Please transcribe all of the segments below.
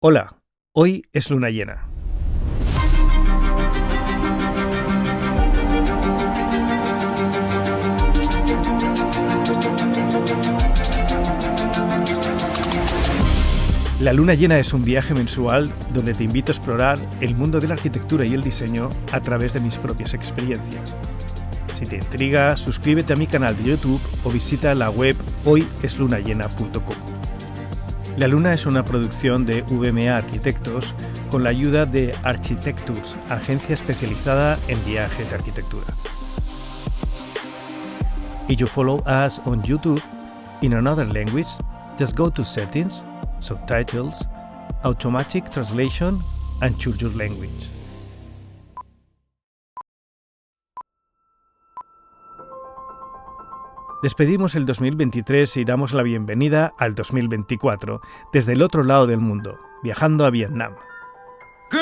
Hola, hoy es luna llena. La luna llena es un viaje mensual donde te invito a explorar el mundo de la arquitectura y el diseño a través de mis propias experiencias. Si te intriga, suscríbete a mi canal de YouTube o visita la web hoyeslunallena.com. La Luna es una producción de VMA Arquitectos con la ayuda de Architecturs, agencia especializada en viajes de arquitectura. If you follow us on YouTube in another language, just go to Settings, Subtitles, Automatic Translation and choose your language. Despedimos el 2023 y damos la bienvenida al 2024 desde el otro lado del mundo, viajando a Vietnam. Good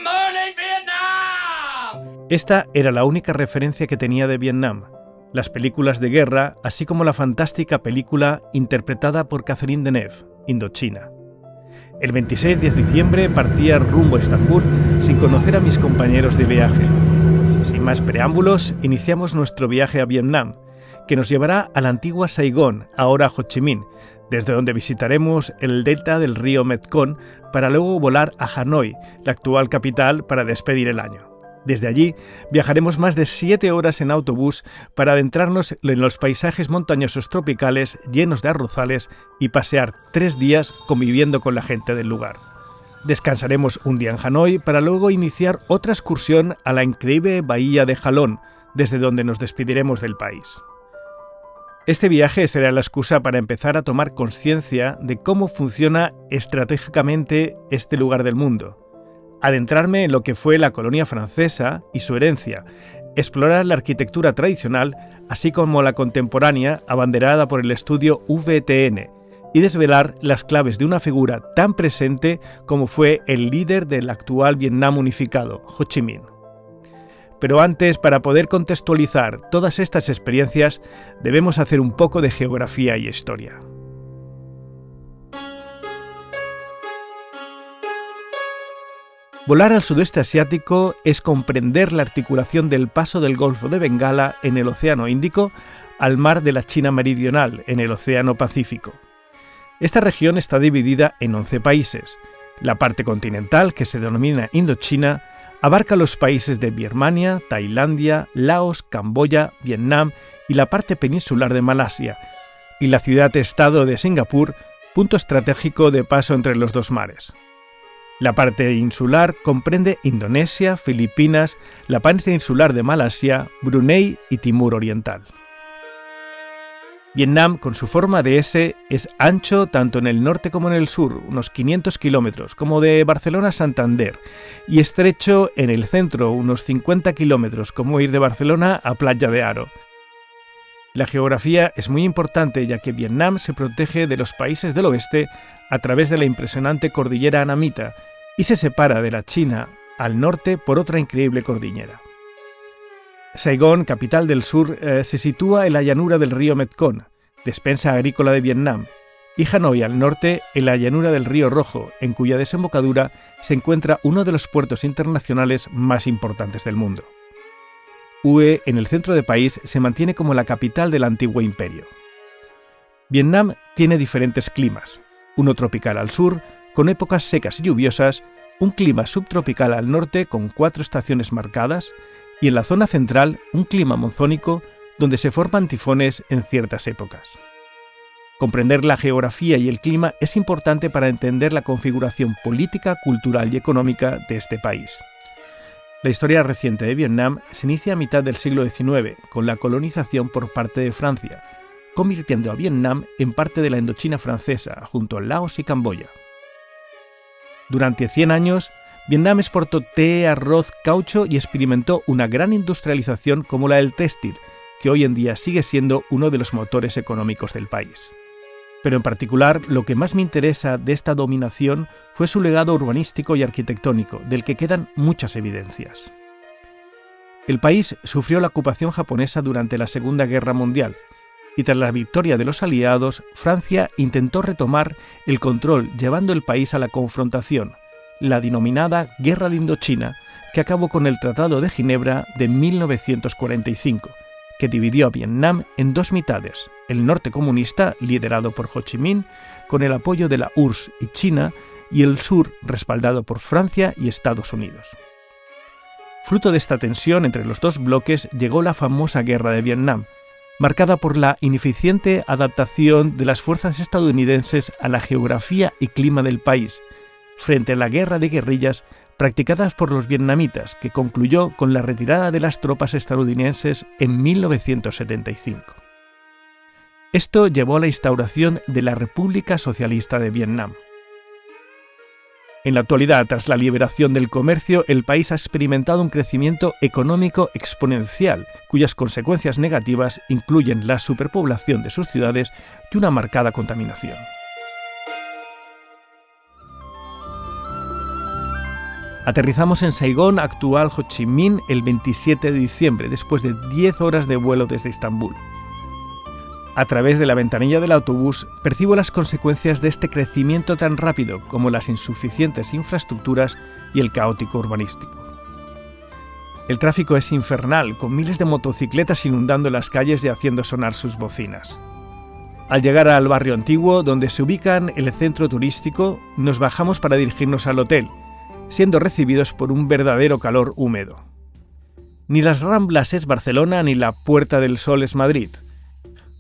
morning, Vietnam! Esta era la única referencia que tenía de Vietnam, las películas de guerra, así como la fantástica película interpretada por Catherine Deneuve, Indochina. El 26 de diciembre partía rumbo a Estambul sin conocer a mis compañeros de viaje. Sin más preámbulos, iniciamos nuestro viaje a Vietnam, que nos llevará a la antigua Saigón, ahora Ho Chi Minh, desde donde visitaremos el delta del río Mekong para luego volar a Hanoi, la actual capital, para despedir el año. Desde allí viajaremos más de 7 horas en autobús para adentrarnos en los paisajes montañosos tropicales llenos de arrozales y pasear 3 días conviviendo con la gente del lugar. Descansaremos un día en Hanoi para luego iniciar otra excursión a la increíble bahía de Ha Long, desde donde nos despediremos del país. Este viaje será la excusa para empezar a tomar conciencia de cómo funciona estratégicamente este lugar del mundo, adentrarme en lo que fue la colonia francesa y su herencia, explorar la arquitectura tradicional, así como la contemporánea abanderada por el estudio VTN, y desvelar las claves de una figura tan presente como fue el líder del actual Vietnam unificado, Ho Chi Minh. Pero antes, para poder contextualizar todas estas experiencias, debemos hacer un poco de geografía y historia. Volar al sudeste asiático es comprender la articulación del paso del Golfo de Bengala en el Océano Índico al mar de la China Meridional en el Océano Pacífico. Esta región está dividida en 11 países. La parte continental, que se denomina Indochina, abarca los países de Birmania, Tailandia, Laos, Camboya, Vietnam y la parte peninsular de Malasia, y la ciudad-estado de Singapur, punto estratégico de paso entre los dos mares. La parte insular comprende Indonesia, Filipinas, la península de Malasia, Brunei y Timor Oriental. Vietnam, con su forma de S, es ancho tanto en el norte como en el sur, unos 500 kilómetros, como de Barcelona a Santander, y estrecho en el centro, unos 50 kilómetros, como ir de Barcelona a Playa de Haro. La geografía es muy importante, ya que Vietnam se protege de los países del oeste a través de la impresionante cordillera Anamita y se separa de la China al norte por otra increíble cordillera. Saigón, capital del sur, se sitúa en la llanura del río Mekong, despensa agrícola de Vietnam, y Hanoi al norte en la llanura del río Rojo, en cuya desembocadura se encuentra uno de los puertos internacionales más importantes del mundo. Hue, en el centro del país, se mantiene como la capital del antiguo imperio. Vietnam tiene diferentes climas, uno tropical al sur, con épocas secas y lluviosas, un clima subtropical al norte con 4 estaciones marcadas, y en la zona central un clima monzónico donde se forman tifones en ciertas épocas. Comprender la geografía y el clima es importante para entender la configuración política, cultural y económica de este país. La historia reciente de Vietnam se inicia a mitad del siglo XIX con la colonización por parte de Francia, convirtiendo a Vietnam en parte de la Indochina francesa junto a Laos y Camboya. Durante 100 años, Vietnam exportó té, arroz, caucho y experimentó una gran industrialización como la del textil, que hoy en día sigue siendo uno de los motores económicos del país. Pero en particular, lo que más me interesa de esta dominación fue su legado urbanístico y arquitectónico, del que quedan muchas evidencias. El país sufrió la ocupación japonesa durante la Segunda Guerra Mundial, y tras la victoria de los aliados, Francia intentó retomar el control llevando el país a la confrontación, la denominada Guerra de Indochina, que acabó con el Tratado de Ginebra de 1945, que dividió a Vietnam en dos mitades, el norte comunista, liderado por Ho Chi Minh, con el apoyo de la URSS y China, y el sur, respaldado por Francia y Estados Unidos. Fruto de esta tensión entre los dos bloques llegó la famosa Guerra de Vietnam, marcada por la ineficiente adaptación de las fuerzas estadounidenses a la geografía y clima del país, frente a la guerra de guerrillas practicadas por los vietnamitas, que concluyó con la retirada de las tropas estadounidenses en 1975. Esto llevó a la instauración de la República Socialista de Vietnam. En la actualidad, tras la liberación del comercio, el país ha experimentado un crecimiento económico exponencial, cuyas consecuencias negativas incluyen la superpoblación de sus ciudades y una marcada contaminación. Aterrizamos en Saigón, actual Ho Chi Minh, el 27 de diciembre, después de 10 horas de vuelo desde Estambul. A través de la ventanilla del autobús percibo las consecuencias de este crecimiento tan rápido como las insuficientes infraestructuras y el caótico urbanístico. El tráfico es infernal, con miles de motocicletas inundando las calles y haciendo sonar sus bocinas. Al llegar al barrio antiguo, donde se ubican el centro turístico, nos bajamos para dirigirnos al hotel, siendo recibidos por un verdadero calor húmedo. Ni las Ramblas es Barcelona ni la Puerta del Sol es Madrid,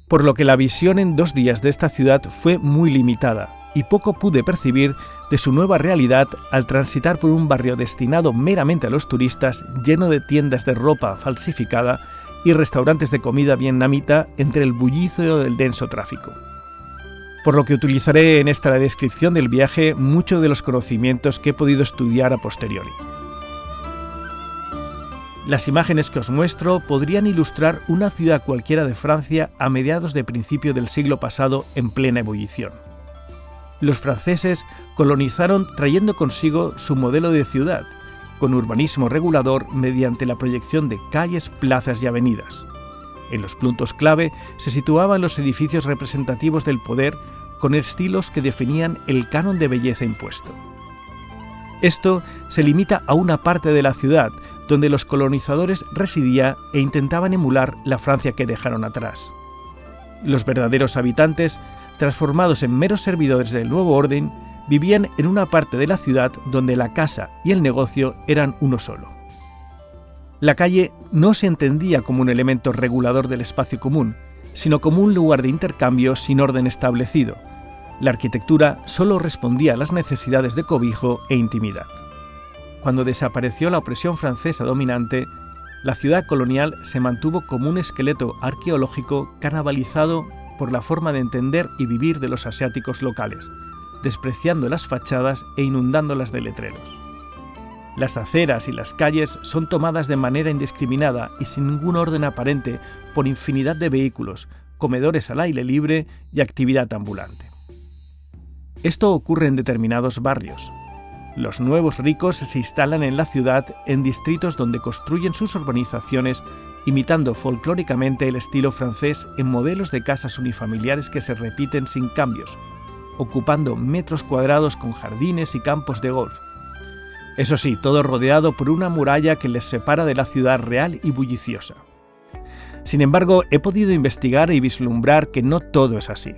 por lo que la visión en 2 días de esta ciudad fue muy limitada y poco pude percibir de su nueva realidad al transitar por un barrio destinado meramente a los turistas, lleno de tiendas de ropa falsificada y restaurantes de comida vietnamita entre el bullicio del denso tráfico. Por lo que utilizaré en esta descripción del viaje muchos de los conocimientos que he podido estudiar a posteriori. Las imágenes que os muestro podrían ilustrar una ciudad cualquiera de Francia a mediados de principio del siglo pasado en plena ebullición. Los franceses colonizaron trayendo consigo su modelo de ciudad, con urbanismo regulador mediante la proyección de calles, plazas y avenidas. En los puntos clave se situaban los edificios representativos del poder con estilos que definían el canon de belleza impuesto. Esto se limita a una parte de la ciudad, donde los colonizadores residían e intentaban emular la Francia que dejaron atrás. Los verdaderos habitantes, transformados en meros servidores del nuevo orden, vivían en una parte de la ciudad donde la casa y el negocio eran uno solo. La calle no se entendía como un elemento regulador del espacio común, sino como un lugar de intercambio sin orden establecido. La arquitectura solo respondía a las necesidades de cobijo e intimidad. Cuando desapareció la opresión francesa dominante, la ciudad colonial se mantuvo como un esqueleto arqueológico canibalizado por la forma de entender y vivir de los asiáticos locales, despreciando las fachadas e inundándolas de letreros. Las aceras y las calles son tomadas de manera indiscriminada y sin ningún orden aparente por infinidad de vehículos, comedores al aire libre y actividad ambulante. Esto ocurre en determinados barrios. Los nuevos ricos se instalan en la ciudad en distritos donde construyen sus urbanizaciones imitando folclóricamente el estilo francés en modelos de casas unifamiliares que se repiten sin cambios, ocupando metros cuadrados con jardines y campos de golf. Eso sí, todo rodeado por una muralla que les separa de la ciudad real y bulliciosa. Sin embargo, he podido investigar y vislumbrar que no todo es así.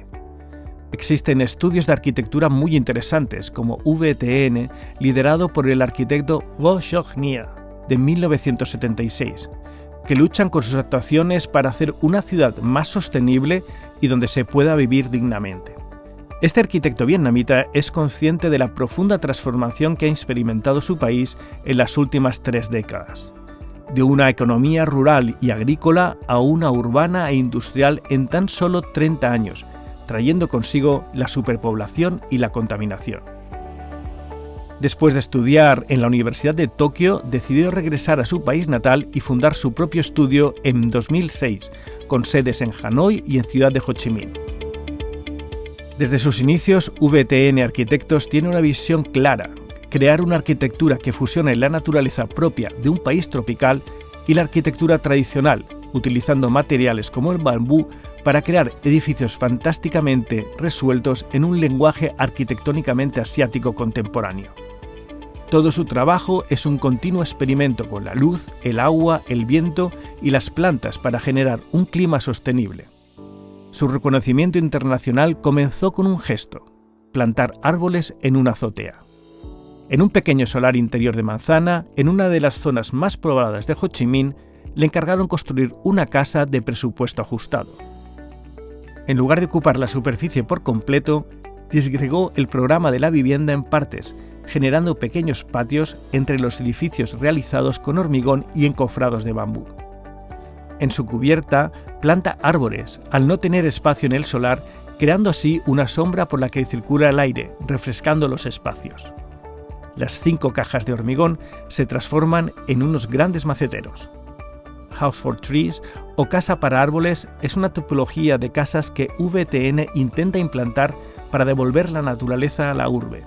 Existen estudios de arquitectura muy interesantes, como VTN, liderado por el arquitecto Wu Shok-nia, de 1976, que luchan con sus actuaciones para hacer una ciudad más sostenible y donde se pueda vivir dignamente. Este arquitecto vietnamita es consciente de la profunda transformación que ha experimentado su país en las últimas 3 décadas, de una economía rural y agrícola a una urbana e industrial en tan solo 30 años, trayendo consigo la superpoblación y la contaminación. Después de estudiar en la Universidad de Tokio, decidió regresar a su país natal y fundar su propio estudio en 2006, con sedes en Hanoi y en Ciudad de Ho Chi Minh. Desde sus inicios, VTN Arquitectos tiene una visión clara: crear una arquitectura que fusione la naturaleza propia de un país tropical y la arquitectura tradicional, utilizando materiales como el bambú para crear edificios fantásticamente resueltos en un lenguaje arquitectónicamente asiático contemporáneo. Todo su trabajo es un continuo experimento con la luz, el agua, el viento y las plantas para generar un clima sostenible. Su reconocimiento internacional comenzó con un gesto: plantar árboles en una azotea. En un pequeño solar interior de manzana, en una de las zonas más pobladas de Ho Chi Minh, le encargaron construir una casa de presupuesto ajustado. En lugar de ocupar la superficie por completo, disgregó el programa de la vivienda en partes, generando pequeños patios entre los edificios realizados con hormigón y encofrados de bambú. En su cubierta, planta árboles, al no tener espacio en el solar, creando así una sombra por la que circula el aire, refrescando los espacios. Las 5 cajas de hormigón se transforman en unos grandes maceteros. House for Trees o Casa para Árboles es una tipología de casas que VTN intenta implantar para devolver la naturaleza a la urbe.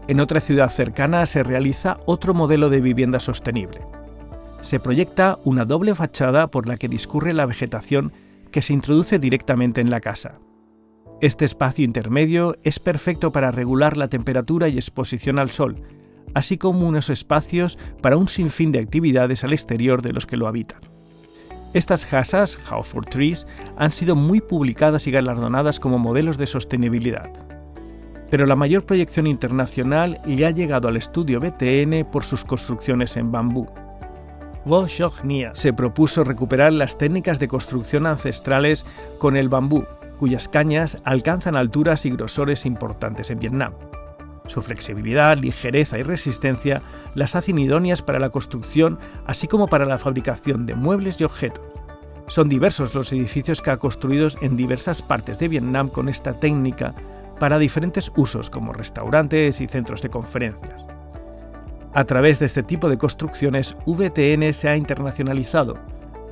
En otra ciudad cercana se realiza otro modelo de vivienda sostenible. Se proyecta una doble fachada por la que discurre la vegetación que se introduce directamente en la casa. Este espacio intermedio es perfecto para regular la temperatura y exposición al sol, así como unos espacios para un sinfín de actividades al exterior de los que lo habitan. Estas casas, House for Trees, han sido muy publicadas y galardonadas como modelos de sostenibilidad. Pero la mayor proyección internacional le ha llegado al estudio VTN por sus construcciones en bambú. Vo Chok Nia se propuso recuperar las técnicas de construcción ancestrales con el bambú, cuyas cañas alcanzan alturas y grosores importantes en Vietnam. Su flexibilidad, ligereza y resistencia las hacen idóneas para la construcción, así como para la fabricación de muebles y objetos. Son diversos los edificios que ha construido en diversas partes de Vietnam con esta técnica para diferentes usos como restaurantes y centros de conferencias. A través de este tipo de construcciones, VTN se ha internacionalizado,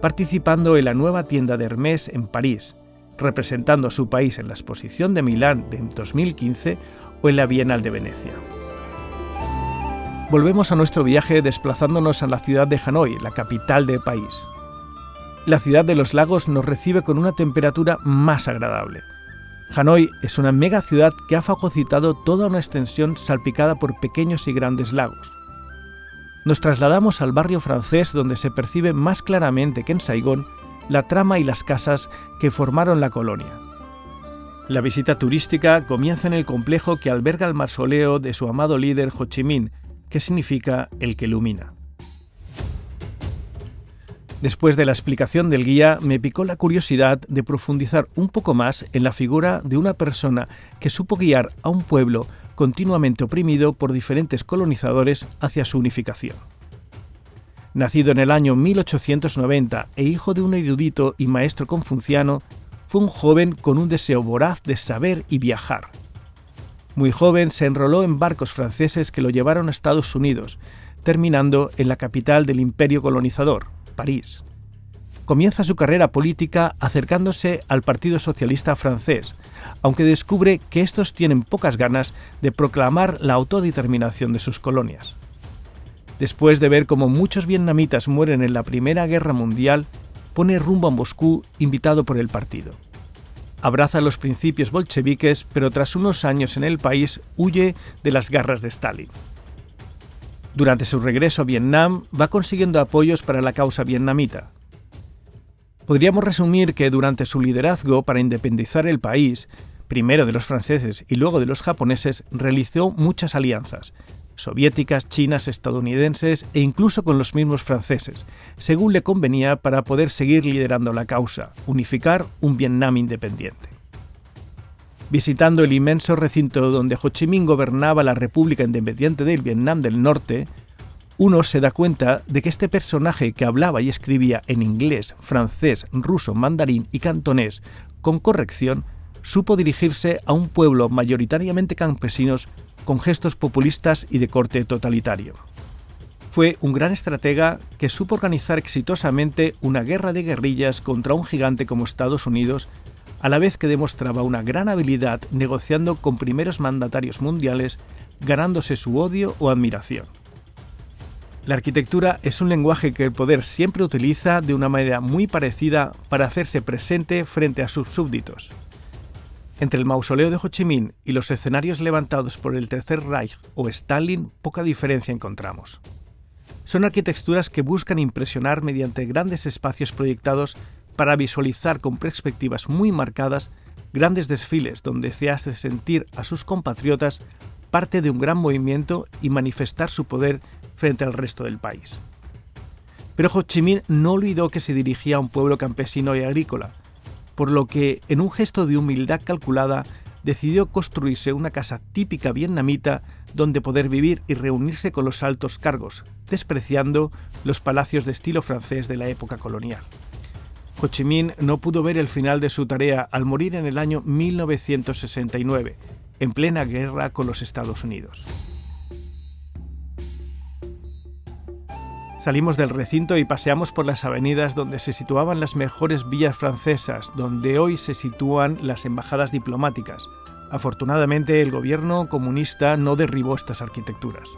participando en la nueva tienda de Hermès en París, representando a su país en la exposición de Milán de 2015 o en la Bienal de Venecia. Volvemos a nuestro viaje desplazándonos a la ciudad de Hanoi, la capital del país. La ciudad de los lagos nos recibe con una temperatura más agradable. Hanoi es una mega ciudad que ha fagocitado toda una extensión salpicada por pequeños y grandes lagos. Nos trasladamos al barrio francés donde se percibe más claramente que en Saigón la trama y las casas que formaron la colonia. La visita turística comienza en el complejo que alberga el mausoleo de su amado líder Ho Chi Minh, que significa el que ilumina. Después de la explicación del guía, me picó la curiosidad de profundizar un poco más en la figura de una persona que supo guiar a un pueblo continuamente oprimido por diferentes colonizadores hacia su unificación. Nacido en el año 1890 e hijo de un erudito y maestro confuciano, fue un joven con un deseo voraz de saber y viajar. Muy joven se enroló en barcos franceses que lo llevaron a Estados Unidos, terminando en la capital del imperio colonizador, París. Comienza su carrera política acercándose al Partido Socialista francés, aunque descubre que estos tienen pocas ganas de proclamar la autodeterminación de sus colonias. Después de ver cómo muchos vietnamitas mueren en la Primera Guerra Mundial, pone rumbo a Moscú invitado por el partido. Abraza los principios bolcheviques, pero tras unos años en el país huye de las garras de Stalin. Durante su regreso a Vietnam va consiguiendo apoyos para la causa vietnamita. Podríamos resumir que durante su liderazgo para independizar el país, primero de los franceses y luego de los japoneses, realizó muchas alianzas, soviéticas, chinas, estadounidenses e incluso con los mismos franceses, según le convenía para poder seguir liderando la causa, unificar un Vietnam independiente. Visitando el inmenso recinto donde Ho Chi Minh gobernaba la República Independiente del Vietnam del Norte, uno se da cuenta de que este personaje que hablaba y escribía en inglés, francés, ruso, mandarín y cantonés con corrección, supo dirigirse a un pueblo mayoritariamente campesinos con gestos populistas y de corte totalitario. Fue un gran estratega que supo organizar exitosamente una guerra de guerrillas contra un gigante como Estados Unidos, a la vez que demostraba una gran habilidad negociando con primeros mandatarios mundiales, ganándose su odio o admiración. La arquitectura es un lenguaje que el poder siempre utiliza de una manera muy parecida para hacerse presente frente a sus súbditos. Entre el mausoleo de Ho Chi Minh y los escenarios levantados por el Tercer Reich o Stalin, poca diferencia encontramos. Son arquitecturas que buscan impresionar mediante grandes espacios proyectados para visualizar con perspectivas muy marcadas grandes desfiles donde se hace sentir a sus compatriotas parte de un gran movimiento y manifestar su poder frente al resto del país. Pero Ho Chi Minh no olvidó que se dirigía a un pueblo campesino y agrícola, por lo que, en un gesto de humildad calculada, decidió construirse una casa típica vietnamita donde poder vivir y reunirse con los altos cargos, despreciando los palacios de estilo francés de la época colonial. Ho Chi Minh no pudo ver el final de su tarea al morir en el año 1969, en plena guerra con los Estados Unidos. Salimos del recinto y paseamos por las avenidas donde se situaban las mejores villas francesas, donde hoy se sitúan las embajadas diplomáticas. Afortunadamente, el gobierno comunista no derribó estas arquitecturas.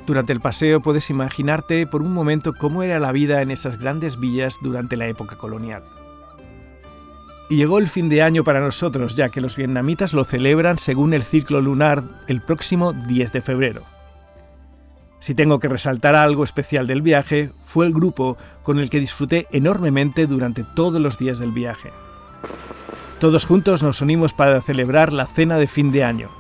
Durante el paseo puedes imaginarte por un momento cómo era la vida en esas grandes villas durante la época colonial. Y llegó el fin de año para nosotros, ya que los vietnamitas lo celebran según el ciclo lunar el próximo 10 de febrero. Si tengo que resaltar algo especial del viaje, fue el grupo con el que disfruté enormemente durante todos los días del viaje. Todos juntos nos unimos para celebrar la cena de fin de año.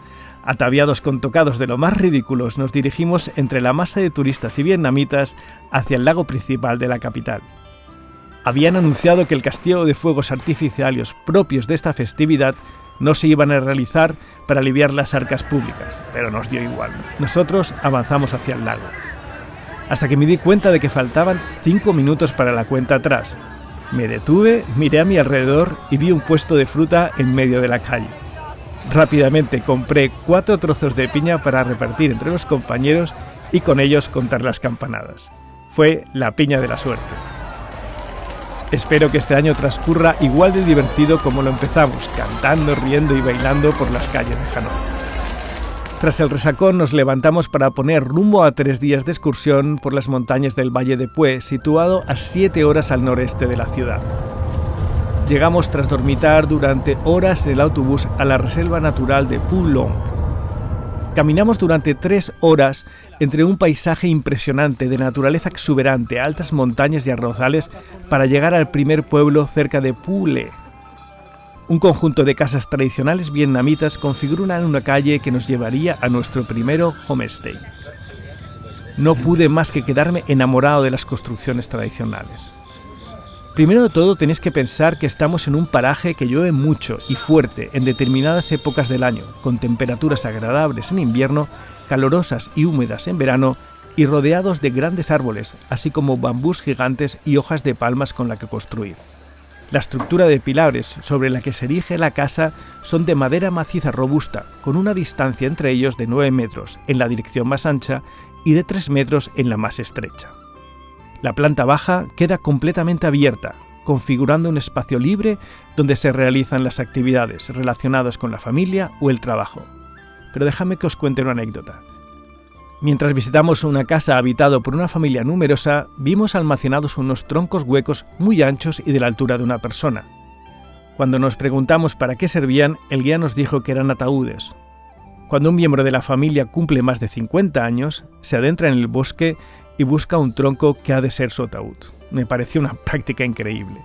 Ataviados con tocados de lo más ridículos, nos dirigimos entre la masa de turistas y vietnamitas hacia el lago principal de la capital. Habían anunciado que el castillo de fuegos artificiales propios de esta festividad no se iban a realizar para aliviar las arcas públicas, pero nos dio igual. Nosotros avanzamos hacia el lago. Hasta que me di cuenta de que faltaban 5 minutos para la cuenta atrás. Me detuve, miré a mi alrededor y vi un puesto de fruta en medio de la calle. Rápidamente compré 4 trozos de piña para repartir entre los compañeros y con ellos contar las campanadas. Fue la piña de la suerte. Espero que este año transcurra igual de divertido como lo empezamos, cantando, riendo y bailando por las calles de Hanoi. Tras el resacón nos levantamos para poner rumbo a 3 días de excursión por las montañas del Valle de Pue, situado a 7 horas al noreste de la ciudad. Llegamos tras dormitar durante horas en el autobús a la reserva natural de Phu Long. Caminamos durante 3 horas entre un paisaje impresionante de naturaleza exuberante, altas montañas y arrozales para llegar al primer pueblo cerca de Phu Le. Un conjunto de casas tradicionales vietnamitas configuran una calle que nos llevaría a nuestro primero homestay. No pude más que quedarme enamorado de las construcciones tradicionales. Primero de todo tenéis que pensar que estamos en un paraje que llueve mucho y fuerte en determinadas épocas del año, con temperaturas agradables en invierno, calurosas y húmedas en verano y rodeados de grandes árboles, así como bambús gigantes y hojas de palmas con la que construir. La estructura de pilares sobre la que se erige la casa son de madera maciza robusta, con una distancia entre ellos de 9 metros en la dirección más ancha y de 3 metros en la más estrecha. La planta baja queda completamente abierta, configurando un espacio libre donde se realizan las actividades relacionadas con la familia o el trabajo. Pero déjame que os cuente una anécdota. Mientras visitamos una casa habitada por una familia numerosa, vimos almacenados unos troncos huecos muy anchos y de la altura de una persona. Cuando nos preguntamos para qué servían, el guía nos dijo que eran ataúdes. Cuando un miembro de la familia cumple más de 50 años, se adentra en el bosque y busca un tronco que ha de ser su ataúd. Me pareció una práctica increíble.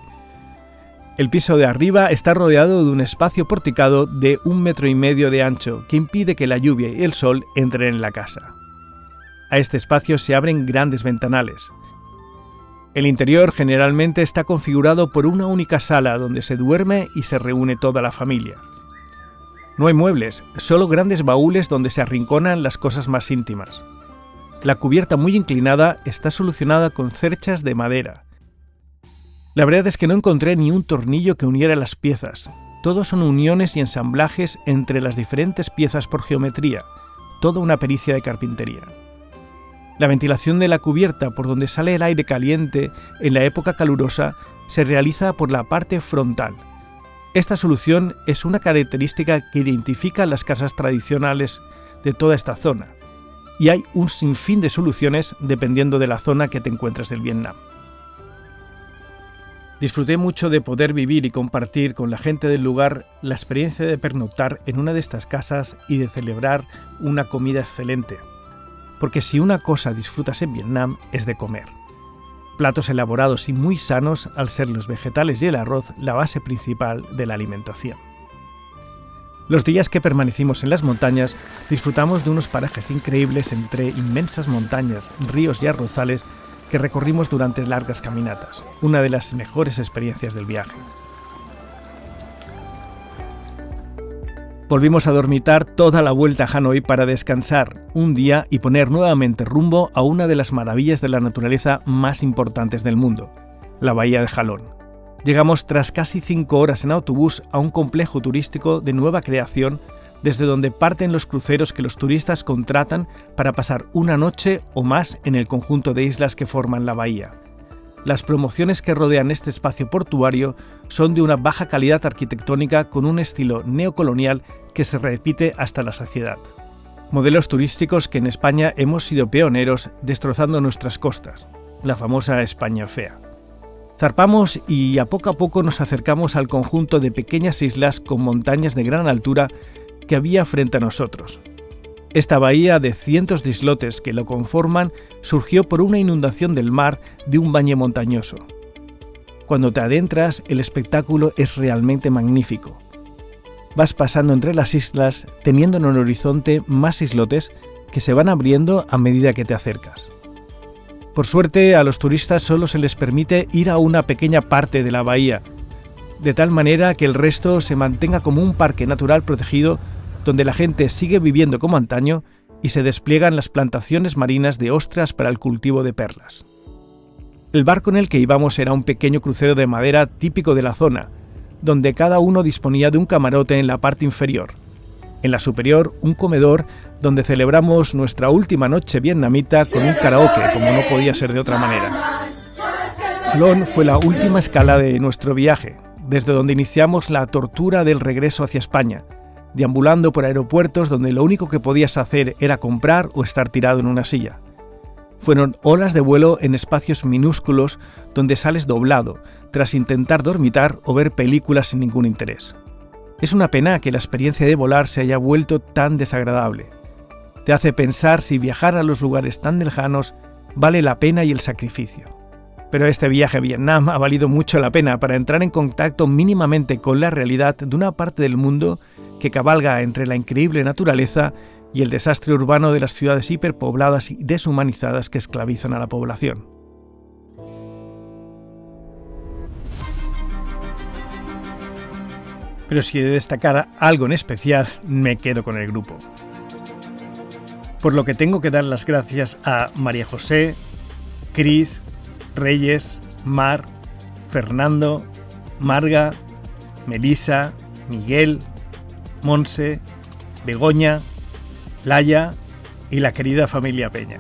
El piso de arriba está rodeado de un espacio porticado de 1,5 metros de ancho que impide que la lluvia y el sol entren en la casa. A este espacio se abren grandes ventanales. El interior generalmente está configurado por una única sala donde se duerme y se reúne toda la familia. No hay muebles, solo grandes baúles donde se arrinconan las cosas más íntimas. La cubierta muy inclinada está solucionada con cerchas de madera. La verdad es que no encontré ni un tornillo que uniera las piezas. Todos son uniones y ensamblajes entre las diferentes piezas por geometría, toda una pericia de carpintería. La ventilación de la cubierta por donde sale el aire caliente en la época calurosa se realiza por la parte frontal. Esta solución es una característica que identifica las casas tradicionales de toda esta zona. y hay un sinfín de soluciones dependiendo de la zona que te encuentres del Vietnam. Disfruté mucho de poder vivir y compartir con la gente del lugar la experiencia de pernoctar en una de estas casas y de celebrar una comida excelente. Porque si una cosa disfrutas en Vietnam es de comer. Platos elaborados y muy sanos al ser los vegetales y el arroz la base principal de la alimentación. Los días que permanecimos en las montañas disfrutamos de unos parajes increíbles entre inmensas montañas, ríos y arrozales que recorrimos durante largas caminatas, una de las mejores experiencias del viaje. Volvimos a dormitar toda la vuelta a Hanoi para descansar un día y poner nuevamente rumbo a una de las maravillas de la naturaleza más importantes del mundo, la Bahía de Jalón. Llegamos tras casi 5 horas en autobús a un complejo turístico de nueva creación desde donde parten los cruceros que los turistas contratan para pasar una noche o más en el conjunto de islas que forman la bahía. Las promociones que rodean este espacio portuario son de una baja calidad arquitectónica con un estilo neocolonial que se repite hasta la saciedad. Modelos turísticos que en España hemos sido pioneros destrozando nuestras costas, la famosa España fea. Zarpamos y a poco nos acercamos al conjunto de pequeñas islas con montañas de gran altura que había frente a nosotros. Esta bahía de cientos de islotes que lo conforman surgió por una inundación del mar de un valle montañoso. Cuando te adentras, el espectáculo es realmente magnífico. Vas pasando entre las islas, teniendo en el horizonte más islotes que se van abriendo a medida que te acercas. Por suerte, a los turistas solo se les permite ir a una pequeña parte de la bahía, de tal manera que el resto se mantenga como un parque natural protegido donde la gente sigue viviendo como antaño y se despliegan las plantaciones marinas de ostras para el cultivo de perlas. El barco en el que íbamos era un pequeño crucero de madera típico de la zona, donde cada uno disponía de un camarote en la parte inferior. En la superior, un comedor donde celebramos nuestra última noche vietnamita con un karaoke, como no podía ser de otra manera. Jalón fue la última escala de nuestro viaje, desde donde iniciamos la tortura del regreso hacia España, deambulando por aeropuertos donde lo único que podías hacer era comprar o estar tirado en una silla. Fueron horas de vuelo en espacios minúsculos donde sales doblado, tras intentar dormitar o ver películas sin ningún interés. Es una pena que la experiencia de volar se haya vuelto tan desagradable. Te hace pensar si viajar a los lugares tan lejanos vale la pena y el sacrificio. Pero este viaje a Vietnam ha valido mucho la pena para entrar en contacto mínimamente con la realidad de una parte del mundo que cabalga entre la increíble naturaleza y el desastre urbano de las ciudades hiperpobladas y deshumanizadas que esclavizan a la población. Pero si he de destacar algo en especial, me quedo con el grupo. Por lo que tengo que dar las gracias a María José, Cris, Reyes, Mar, Fernando, Marga, Melisa, Miguel, Monse, Begoña, Laia y la querida familia Peña.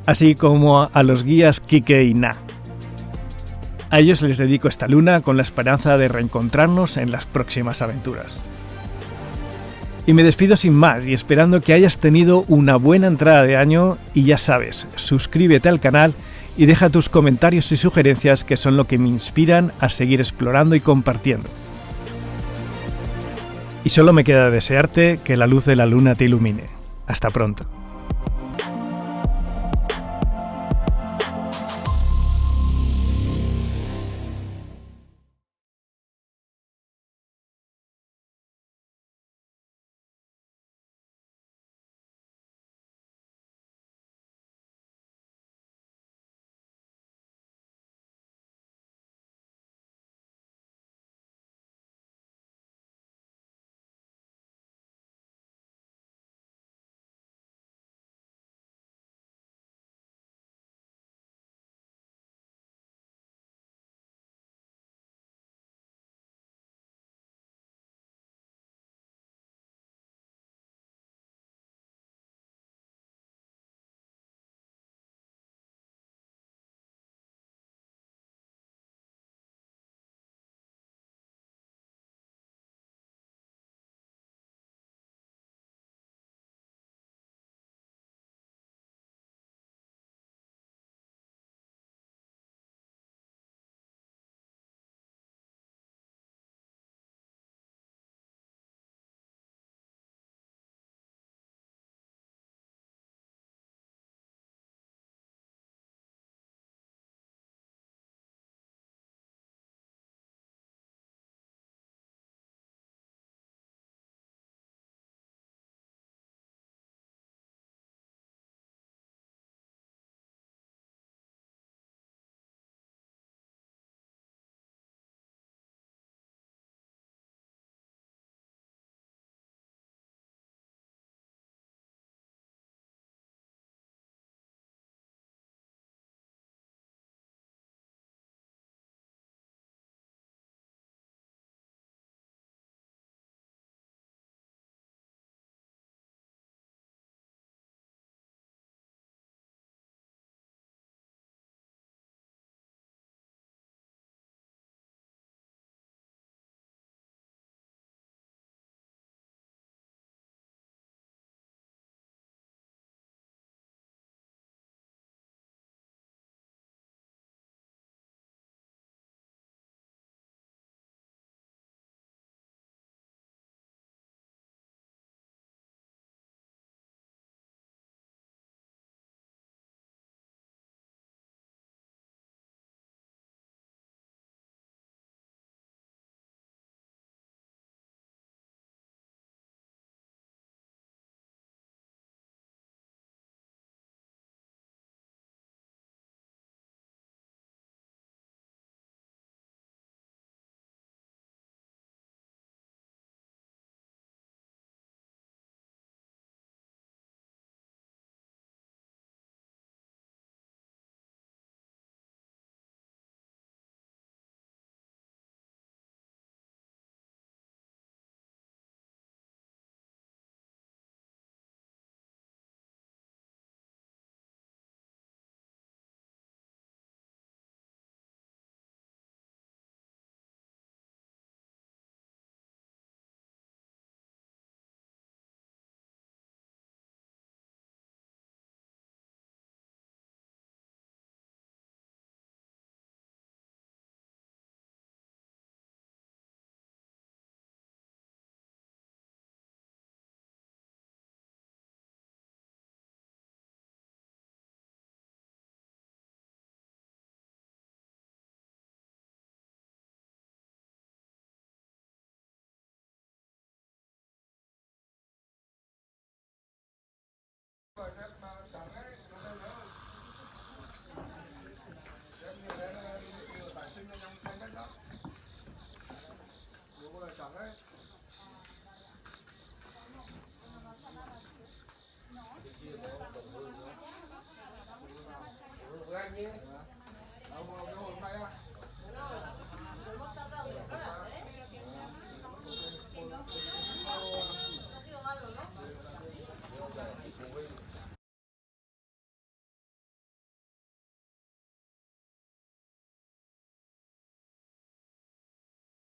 Así como a los guías Quique y Na. A ellos les dedico esta luna con la esperanza de reencontrarnos en las próximas aventuras. Y me despido sin más y esperando que hayas tenido una buena entrada de año y ya sabes, suscríbete al canal y deja tus comentarios y sugerencias que son lo que me inspiran a seguir explorando y compartiendo. Y solo me queda desearte que la luz de la luna te ilumine. Hasta pronto.